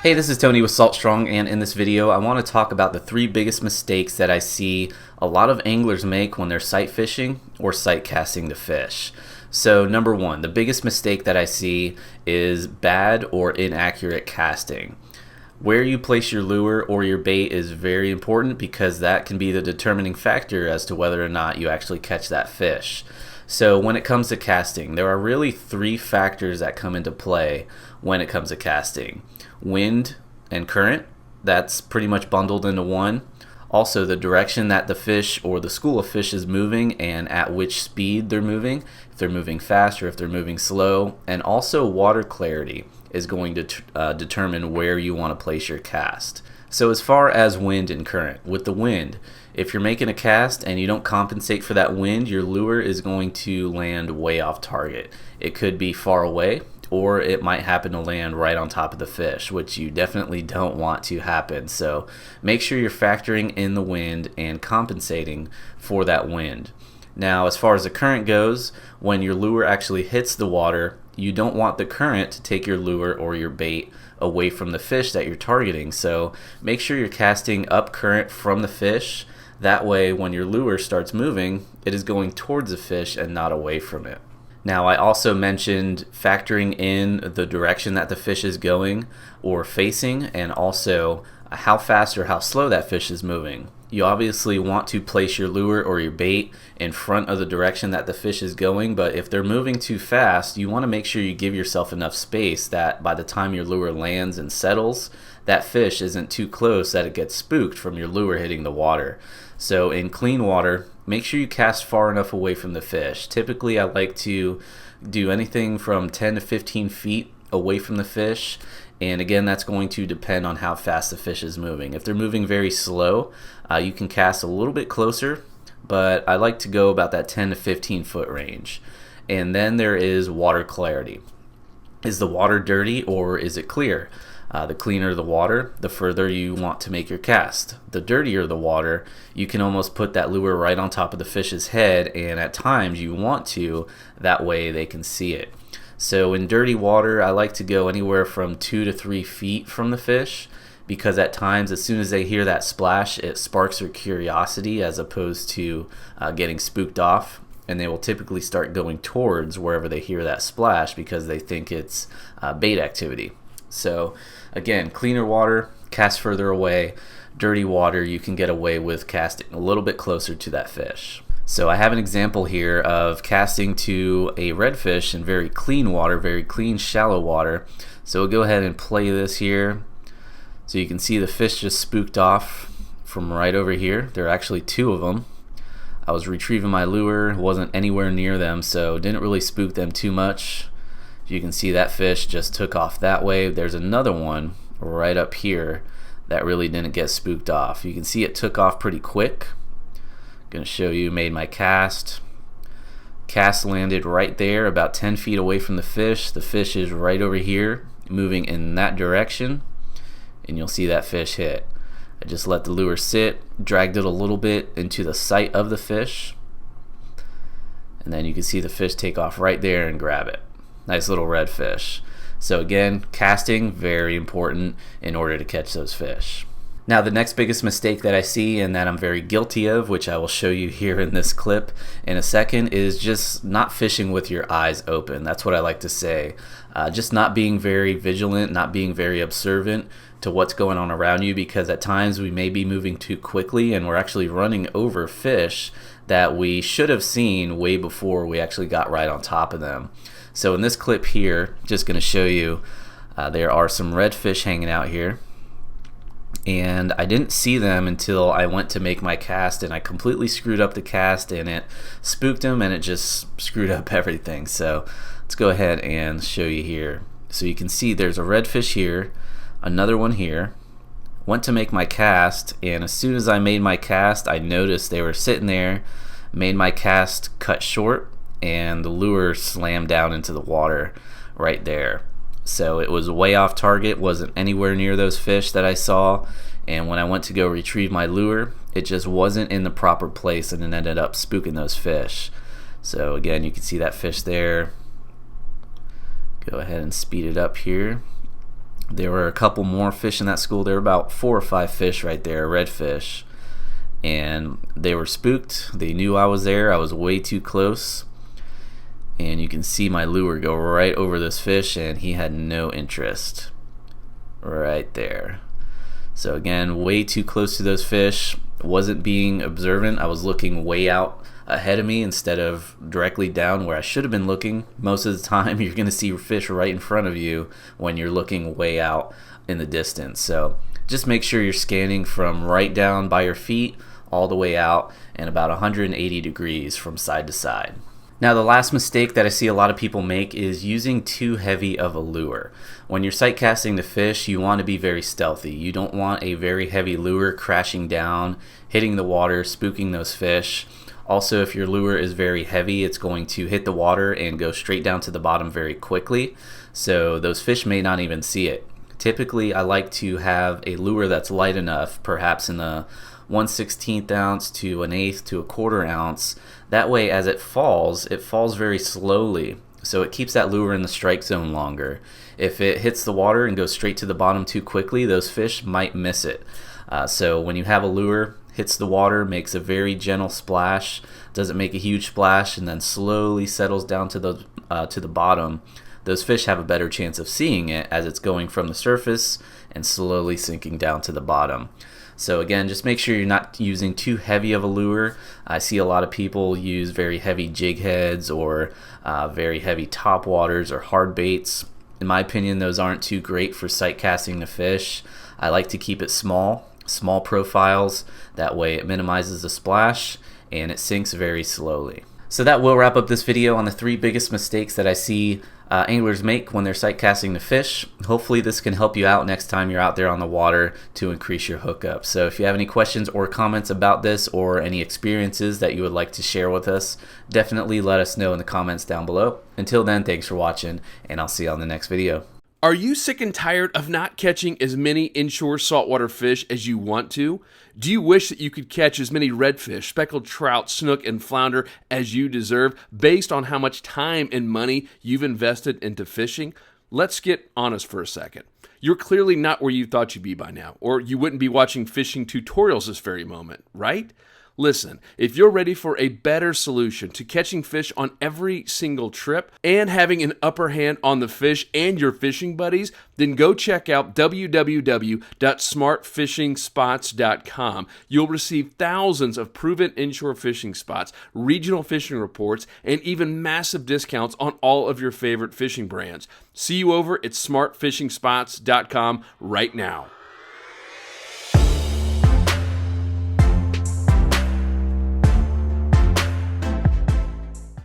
Hey, this is Tony with Salt Strong, and in this video I want to talk about the 3 biggest mistakes that I see a lot of anglers make when they're sight fishing or sight casting to fish. So number 1, the biggest mistake that I see is bad or inaccurate casting. Where you place your lure or your bait is very important because that can be the determining factor as to whether or not you actually catch that fish. So when it comes to casting, there are really 3 factors that come into play when it comes to casting. Wind and current, that's pretty much bundled into one. Also the direction that the fish or the school of fish is moving and at which speed they're moving, if they're moving fast or if they're moving slow, and also water clarity is going to determine where you want to place your cast. So as far as wind and current, with the wind, if you're making a cast and you don't compensate for that wind, your lure is going to land way off target. It could be far away, or it might happen to land right on top of the fish, which you definitely don't want to happen. So make sure you're factoring in the wind and compensating for that wind. Now, as far as the current goes, when your lure actually hits the water, you don't want the current to take your lure or your bait away from the fish that you're targeting. So make sure you're casting up current from the fish. That way, when your lure starts moving, it is going towards the fish and not away from it. Now, I also mentioned factoring in the direction that the fish is going or facing, and also how fast or how slow that fish is moving. You obviously want to place your lure or your bait in front of the direction that the fish is going, but if they're moving too fast, you want to make sure you give yourself enough space that by the time your lure lands and settles, that fish isn't too close that it gets spooked from your lure hitting the water. So in clean water, make sure you cast far enough away from the fish. Typically, I like to do anything from 10 to 15 feet away from the fish. And again, that's going to depend on how fast the fish is moving. If they're moving very slow, you can cast a little bit closer, but I like to go about that 10 to 15 foot range. And then there is water clarity. Is the water dirty or is it clear? The cleaner the water, the further you want to make your cast. The dirtier the water, you can almost put that lure right on top of the fish's head, and at times you want to, that way they can see it. So in dirty water, I like to go anywhere from 2 to 3 feet from the fish, because at times as soon as they hear that splash, it sparks their curiosity as opposed to getting spooked off, and they will typically start going towards wherever they hear that splash because they think it's bait activity. So again, cleaner water, cast further away. Dirty water, you can get away with casting a little bit closer to that fish. So I have an example here of casting to a redfish in very clean water, very clean shallow water. So we'll go ahead and play this here. So you can see the fish just spooked off from right over here. There are actually 2 of them. I was retrieving my lure, wasn't anywhere near them, so didn't really spook them too much. You can see that fish just took off that way. There's another one right up here that really didn't get spooked off. You can see it took off pretty quick. Gonna show you, made my cast. Cast landed right there about 10 feet away from the fish. The fish is right over here moving in that direction, and you'll see that fish hit. I just let the lure sit, dragged it a little bit into the sight of the fish, and then you can see the fish take off right there and grab it. Nice little redfish. So again, casting, very important in order to catch those fish. Now the next biggest mistake that I see and that I'm very guilty of, which I will show you here in this clip in a second, is just not fishing with your eyes open. That's what I like to say. Just not being very vigilant, not being very observant to what's going on around you, because at times we may be moving too quickly and we're actually running over fish that we should have seen way before we actually got right on top of them. So in this clip here, just going to show you there are some redfish hanging out here, and I didn't see them until I went to make my cast, and I completely screwed up the cast and it spooked them and it just screwed up everything. So let's go ahead and show you here. So you can see there's a redfish here, another one here. Went to make my cast, and as soon as I made my cast, I noticed they were sitting there. Made my cast cut short, and the lure slammed down into the water right there. So it was way off target, wasn't anywhere near those fish that I saw, and when I went to go retrieve my lure, it just wasn't in the proper place, and it ended up spooking those fish. So again, you can see that fish there. Go ahead and speed it up here. There were a couple more fish in that school. There were about 4 or 5 fish right there, redfish. And they were spooked. They knew I was there. I was way too close. And you can see my lure go right over this fish, and he had no interest. Right there. So again, way too close to those fish. Wasn't being observant. I was looking way out ahead of me instead of directly down where I should have been looking. Most of the time you're going to see fish right in front of you when you're looking way out in the distance. So just make sure you're scanning from right down by your feet all the way out and about 180 degrees from side to side. Now, the last mistake that I see a lot of people make is using too heavy of a lure. When you're sight casting the fish, you want to be very stealthy. You don't want a very heavy lure crashing down, hitting the water, spooking those fish. Also, if your lure is very heavy, it's going to hit the water and go straight down to the bottom very quickly. So those fish may not even see it. Typically, I like to have a lure that's light enough, perhaps in the 1/16 ounce to 1/8 to 1/4 ounce. That way, as it falls very slowly, so it keeps that lure in the strike zone longer. If it hits the water and goes straight to the bottom too quickly, those fish might miss it. So when you have a lure, hits the water, makes a very gentle splash, doesn't make a huge splash, and then slowly settles down to the bottom, those fish have a better chance of seeing it as it's going from the surface and slowly sinking down to the bottom. So again, just make sure you're not using too heavy of a lure. I see a lot of people use very heavy jig heads or very heavy top waters or hard baits. In my opinion, those aren't too great for sight casting the fish. I like to keep it small profiles. That way it minimizes the splash and it sinks very slowly. So that will wrap up this video on the 3 biggest mistakes that I see anglers make when they're sight casting the fish. Hopefully this can help you out next time you're out there on the water to increase your hookup. So if you have any questions or comments about this or any experiences that you would like to share with us, definitely let us know in the comments down below. Until then, thanks for watching, and I'll see you on the next video. Are you sick and tired of not catching as many inshore saltwater fish as you want to? Do you wish that you could catch as many redfish, speckled trout, snook, and flounder as you deserve based on how much time and money you've invested into fishing? Let's get honest for a second. You're clearly not where you thought you'd be by now, or you wouldn't be watching fishing tutorials this very moment, right? Listen, if you're ready for a better solution to catching fish on every single trip and having an upper hand on the fish and your fishing buddies, then go check out www.smartfishingspots.com. You'll receive thousands of proven inshore fishing spots, regional fishing reports, and even massive discounts on all of your favorite fishing brands. See you over at smartfishingspots.com right now.